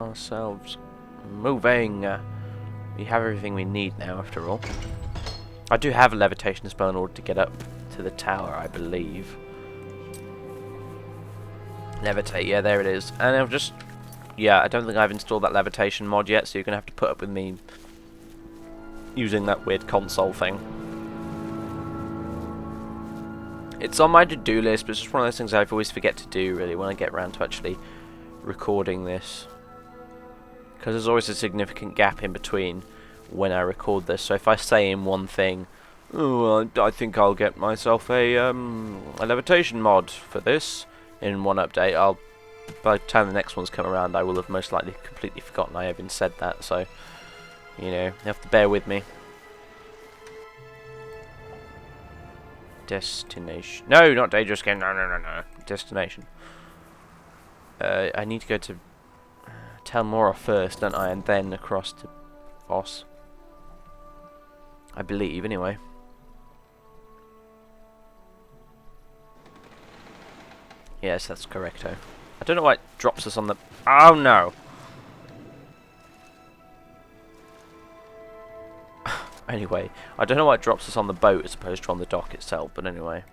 ourselves moving. We have everything we need now, after all. I do have a levitation spell in order to get up to the tower, I believe. Levitate, yeah, there it is. And I'll just... Yeah, I don't think I've installed that levitation mod yet, so you're going to have to put up with me using that weird console thing. It's on my to-do list, but it's just one of those things I always forget to do, really, when I get around to actually recording this. Because there's always a significant gap in between when I record this. So if I say in one thing, oh, I think I'll get myself a levitation mod for this in one update, by the time the next one's come around, I will have most likely completely forgotten I even said that. So, you know, you have to bear with me. Destination. No, not dangerous game. No. Destination. I need to go to Tel Mora first, don't I? And then across to Voss. I believe, anyway. Yes, that's correcto. I don't know why it drops us on the... Oh, no! Anyway, I don't know why it drops us on the boat as opposed to on the dock itself, but anyway.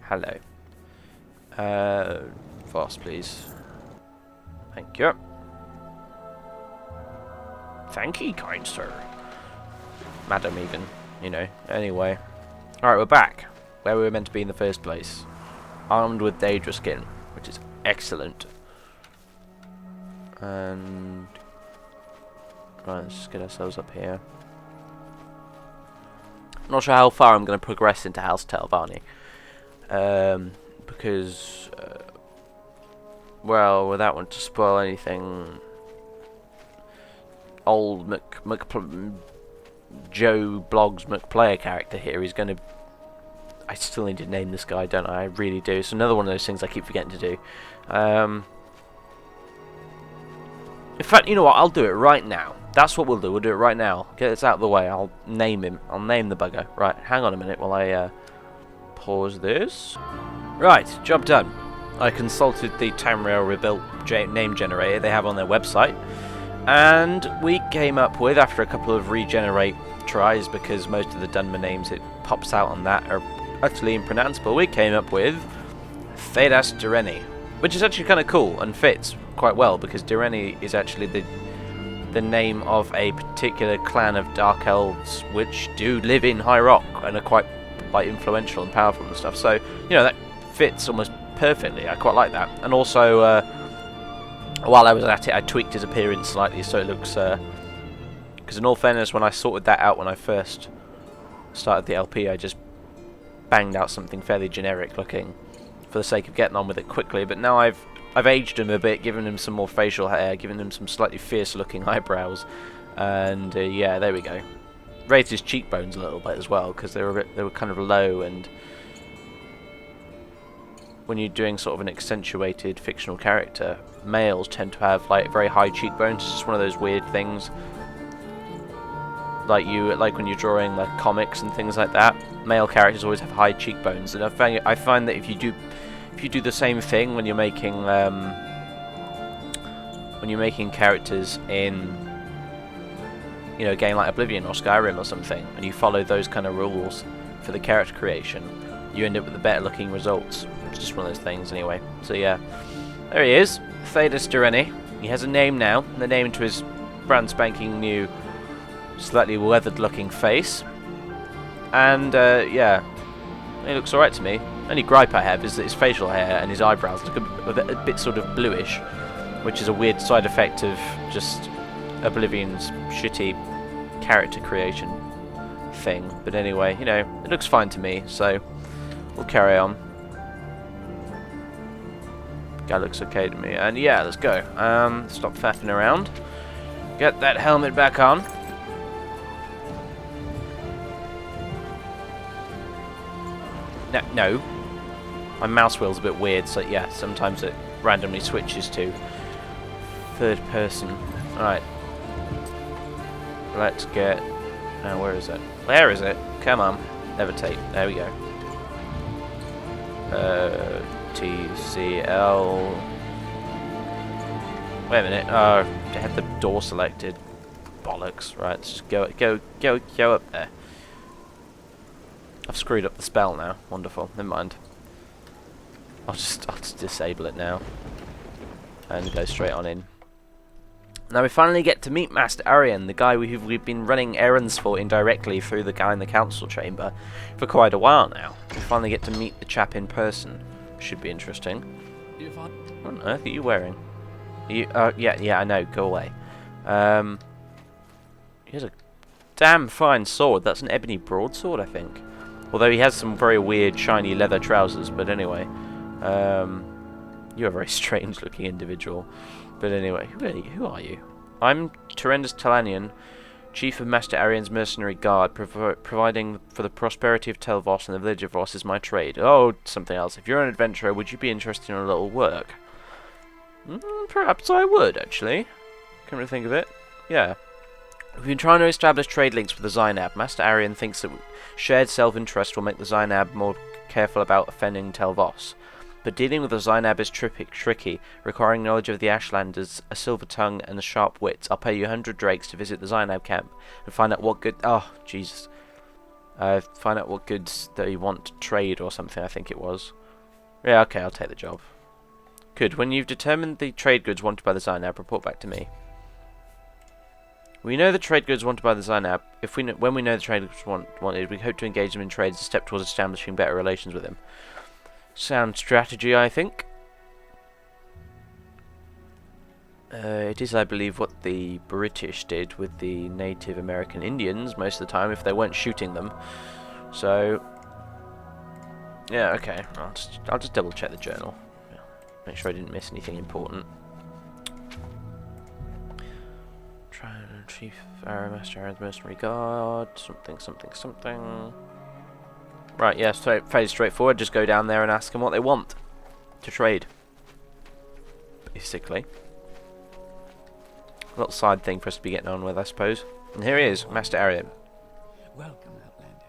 Hello. Voss, please. Thank you. Thank you, kind sir. Madam, even. You know. Anyway. Alright, we're back. Where we were meant to be in the first place. Armed with Daedra skin, which is excellent. And... Right, let's just get ourselves up here. Not sure how far I'm going to progress into House Telvanni. Because... well, without wanting to spoil anything... Old Joe Blogs McPlayer character here is going to... I still need to name this guy, don't I? I really do. It's another one of those things I keep forgetting to do. In fact, you know what? I'll do it right now. That's what we'll do. We'll do it right now. Get this out of the way. I'll name him. I'll name the bugger. Right, hang on a minute while I pause this. Right, job done. I consulted the Tamriel Rebuilt name generator they have on their website. And we came up with, after a couple of regenerate tries, because most of the Dunmer names it pops out on that are utterly impronounceable, we came up with Thedas Direni, which is actually kind of cool and fits quite well, because Direni is actually the name of a particular clan of Dark Elves which do live in High Rock and are quite influential and powerful and stuff. So, you know, that fits almost perfectly. I quite like that. And also, while I was at it, I tweaked his appearance slightly so it looks... because in all fairness, when I sorted that out when I first started the LP, I just banged out something fairly generic looking for the sake of getting on with it quickly. But now I've aged him a bit, given him some more facial hair, given him some slightly fierce looking eyebrows, and yeah, there we go. Raised his cheekbones a little bit as well, because they were kind of low, and when you're doing sort of an accentuated fictional character, males tend to have like very high cheekbones. It's just one of those weird things. Like when you're drawing like comics and things like that, male characters always have high cheekbones, and I find that if you do the same thing when you're making characters in, you know, a game like Oblivion or Skyrim or something, and you follow those kind of rules for the character creation, you end up with the better looking results. It's just one of those things anyway. So yeah, there he is, Thedas Direni. He has a name now, and the name to his brand spanking new, slightly weathered looking face, and yeah, he looks alright to me. Only gripe I have is that his facial hair and his eyebrows look a bit sort of bluish, which is a weird side effect of just Oblivion's shitty character creation thing. But anyway, you know, it looks fine to me, so we'll carry on. Guy looks okay to me, and yeah, let's go. Stop faffing around. Get that helmet back on. No. My mouse wheel's a bit weird, so yeah, sometimes it randomly switches to third person. Alright. Let's get... Now, where is it? Where is it? Come on. Levitate. There we go. TCL... Wait a minute. I had the door selected. Bollocks. Right, let's just go up there. I've screwed up the spell now. Wonderful. Never mind. I'll just disable it now. And go straight on in. Now we finally get to meet Master Arian, the guy who we've been running errands for indirectly through the guy in the council chamber for quite a while now. We finally get to meet the chap in person. Should be interesting. What on earth are you wearing? Yeah, I know. Go away. He has a damn fine sword. That's an ebony broadsword, I think. Although he has some very weird, shiny leather trousers. But anyway, you're a very strange-looking individual. But anyway, who are you? I'm Terendus Talanian, Chief of Master Arian's Mercenary Guard, providing for the prosperity of Tel Voss and the village of Voss is my trade. Oh, something else. If you're an adventurer, would you be interested in a little work? Perhaps I would, actually. Come to think of it. Yeah. We've been trying to establish trade links with the Zainab. Master Arian thinks that shared self-interest will make the Zainab more careful about offending Tel Voss. But dealing with the Zainab is tricky, requiring knowledge of the Ashlanders, a silver tongue, and a sharp wit. I'll pay you 100 drakes to visit the Zainab camp and find out what good... Oh, Jesus. Find out what goods they want to trade or something, I think it was. Yeah, okay, I'll take the job. Good. When you've determined the trade goods wanted by the Zainab, report back to me. We know the trade goods wanted by the Zainab. When we know the trade goods wanted, we hope to engage them in trade as a step towards establishing better relations with them. Sound strategy, I think. It is, I believe, what the British did with the Native American Indians most of the time, if they weren't shooting them. So, yeah, okay. I'll just double check the journal. Yeah. Make sure I didn't miss anything important. Chief Master Arian's Mercenary Guard. Something. Right, yeah, so fairly straightforward. Just go down there and ask them what they want to trade. Basically. A little side thing for us to be getting on with, I suppose. And here he is, Master Arian. Welcome, Outlander.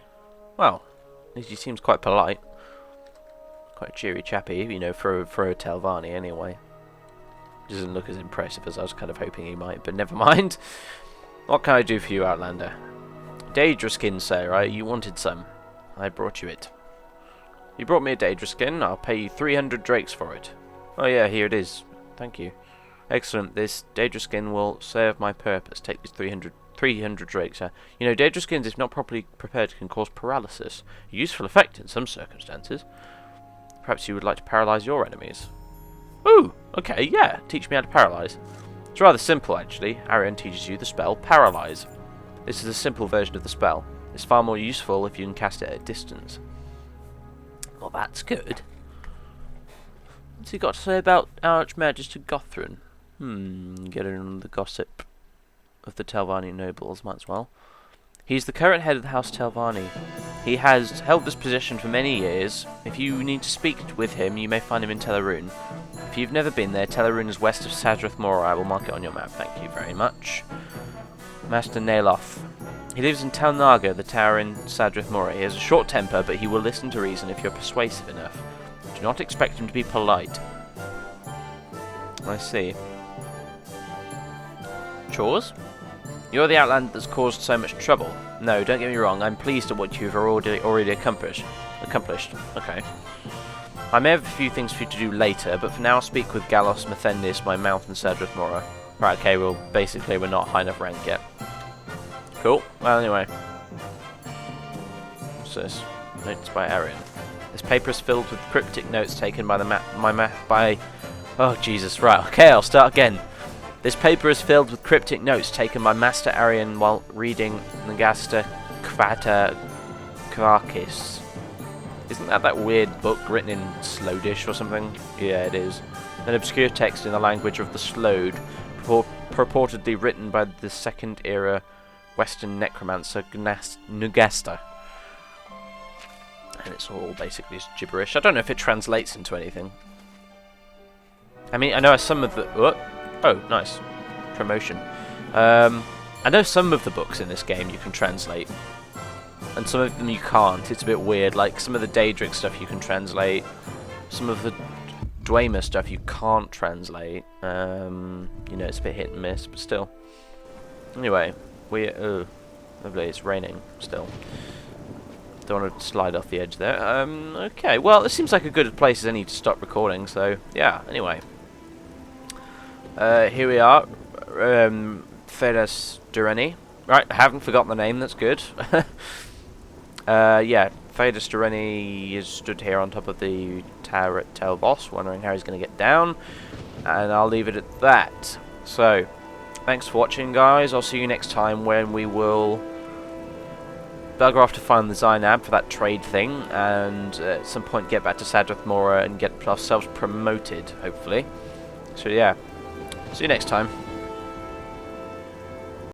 Well, at least he seems quite polite. Quite a cheery chappy, you know, for a Telvanni anyway. Doesn't look as impressive as I was kind of hoping he might, but never mind. What can I do for you, Outlander? Daedra skin, sir, right? You wanted some. I brought you it. You brought me a Daedra skin. I'll pay you 300 drakes for it. Oh yeah, here it is. Thank you. Excellent. This Daedra skin will serve my purpose. Take these 300 drakes. You know, Daedra skins, if not properly prepared, can cause paralysis. A useful effect in some circumstances. Perhaps you would like to paralyze your enemies. Ooh, okay, yeah. Teach me how to paralyze. It's rather simple, actually. Arian teaches you the spell Paralyze. This is a simple version of the spell. It's far more useful if you can cast it at a distance. Well, that's good. What's he got to say about Archmagister Gothrun? Get in on the gossip of the Telvanni nobles, might as well. He's the current head of the House Telvanni. He has held this position for many years. If you need to speak with him, you may find him in Telerun. If you've never been there, Telerun is west of Sadrith Mora. I will mark it on your map. Thank you very much. Master Naloth. He lives in Talnaga, the tower in Sadrith Mora. He has a short temper, but he will listen to reason if you're persuasive enough. Do not expect him to be polite. I see. Chores? You're the Outlander that's caused so much trouble. No, don't get me wrong, I'm pleased at what you've already accomplished. Okay. I may have a few things for you to do later, but for now I'll speak with Galos Methendis, my mount in Sadrith Mora. Right, okay, well, basically we're not high enough rank yet. Cool. Well, anyway. What's this? Notes by Arian. This paper is filled with cryptic notes taken by Oh, Jesus. Right, okay, I'll start again. This paper is filled with cryptic notes taken by Master Arian while reading Nagasta Kvata Krakis. Isn't that weird book written in Slowdish or something? Yeah, it is. An obscure text in the language of the Slode, purportedly written by the Second Era Western necromancer Nugasta. And it's all basically just gibberish. I don't know if it translates into anything. I mean, I know some of the... Oh, nice. Promotion. I know some of the books in this game you can translate. And some of them you can't. It's a bit weird. Like, some of the Daedric stuff you can translate. Some of the Dwemer stuff you can't translate. You know, it's a bit hit and miss, but still. Anyway, lovely, it's raining still. Don't want to slide off the edge there. Okay, well, this seems like a good place as any to stop recording, so, yeah, anyway. Here we are, Fedas Dureni. Right, I haven't forgotten the name, that's good. Yeah, Fedas Dureni is stood here on top of the tower at Tel Boss, wondering how he's going to get down, and I'll leave it at that. So, thanks for watching, guys. I'll see you next time when we will bugger off to find the Zainab for that trade thing, and at some point get back to Sadrith Mora and get ourselves promoted, hopefully. So yeah, see you next time.